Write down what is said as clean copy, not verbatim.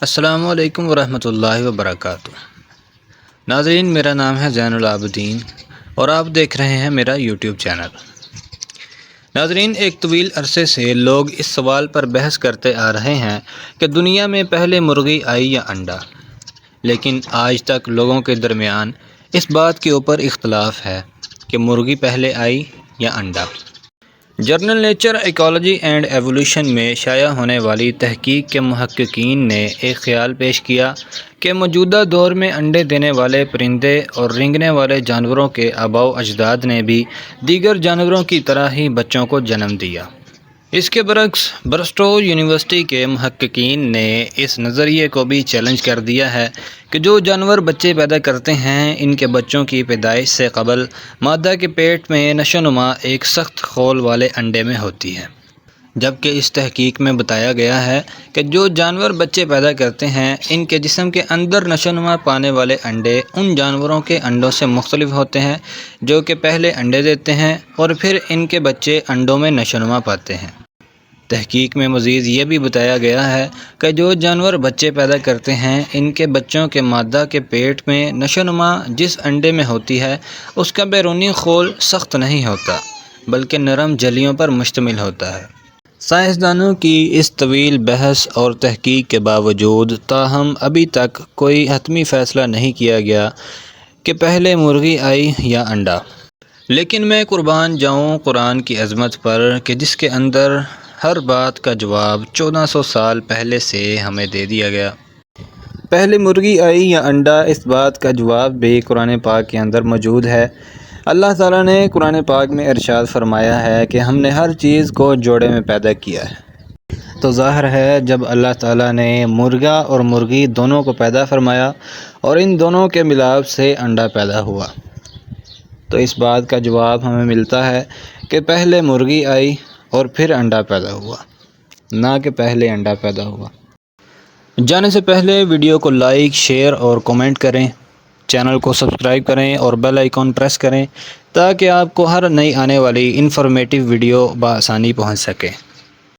السلام علیکم ورحمۃ اللہ وبرکاتہ۔ ناظرین، میرا نام ہے زین العابدین اور آپ دیکھ رہے ہیں میرا یوٹیوب چینل۔ ناظرین، ایک طویل عرصے سے لوگ اس سوال پر بحث کرتے آ رہے ہیں کہ دنیا میں پہلے مرغی آئی یا انڈا، لیکن آج تک لوگوں کے درمیان اس بات کے اوپر اختلاف ہے کہ مرغی پہلے آئی یا انڈا۔ Journal Nature Ecology and Evolution میں شائع ہونے والی تحقیق کے محققین نے ایک خیال پیش کیا کہ موجودہ دور میں انڈے دینے والے پرندے اور رینگنے والے جانوروں کے آباء و اجداد نے بھی دیگر جانوروں کی طرح ہی بچوں کو جنم دیا۔ اس کے برعکس برسٹو یونیورسٹی کے محققین نے اس نظریے کو بھی چیلنج کر دیا ہے کہ جو جانور بچے پیدا کرتے ہیں ان کے بچوں کی پیدائش سے قبل مادہ کے پیٹ میں نشو و نما ایک سخت خول والے انڈے میں ہوتی ہے، جبکہ اس تحقیق میں بتایا گیا ہے کہ جو جانور بچے پیدا کرتے ہیں ان کے جسم کے اندر نشو و نما پانے والے انڈے ان جانوروں کے انڈوں سے مختلف ہوتے ہیں جو کہ پہلے انڈے دیتے ہیں اور پھر ان کے بچے انڈوں میں نشو و نما پاتے ہیں۔ تحقیق میں مزید یہ بھی بتایا گیا ہے کہ جو جانور بچے پیدا کرتے ہیں ان کے بچوں کے مادہ کے پیٹ میں نشو و نما جس انڈے میں ہوتی ہے اس کا بیرونی خول سخت نہیں ہوتا بلکہ نرم جھلیوں پر مشتمل ہوتا ہے۔ سائنسدانوں کی اس طویل بحث اور تحقیق کے باوجود تاہم ابھی تک کوئی حتمی فیصلہ نہیں کیا گیا کہ پہلے مرغی آئی یا انڈا، لیکن میں قربان جاؤں قرآن کی عظمت پر کہ جس کے اندر ہر بات کا جواب 1400 سال پہلے سے ہمیں دے دیا گیا۔ پہلے مرغی آئی یا انڈا، اس بات کا جواب بھی قرآن پاک کے اندر موجود ہے۔ اللہ تعالیٰ نے قرآن پاک میں ارشاد فرمایا ہے کہ ہم نے ہر چیز کو جوڑے میں پیدا کیا ہے۔ تو ظاہر ہے جب اللہ تعالیٰ نے مرغا اور مرغی دونوں کو پیدا فرمایا اور ان دونوں کے ملاپ سے انڈا پیدا ہوا، تو اس بات کا جواب ہمیں ملتا ہے کہ پہلے مرغی آئی اور پھر انڈا پیدا ہوا، نہ کہ پہلے انڈا پیدا ہوا۔ جانے سے پہلے ویڈیو کو لائک، شیئر اور کومنٹ کریں، چینل کو سبسکرائب کریں اور بیل آئیکن پریس کریں تاکہ آپ کو ہر نئی آنے والی انفارمیٹیو ویڈیو بآسانی پہنچ سکے۔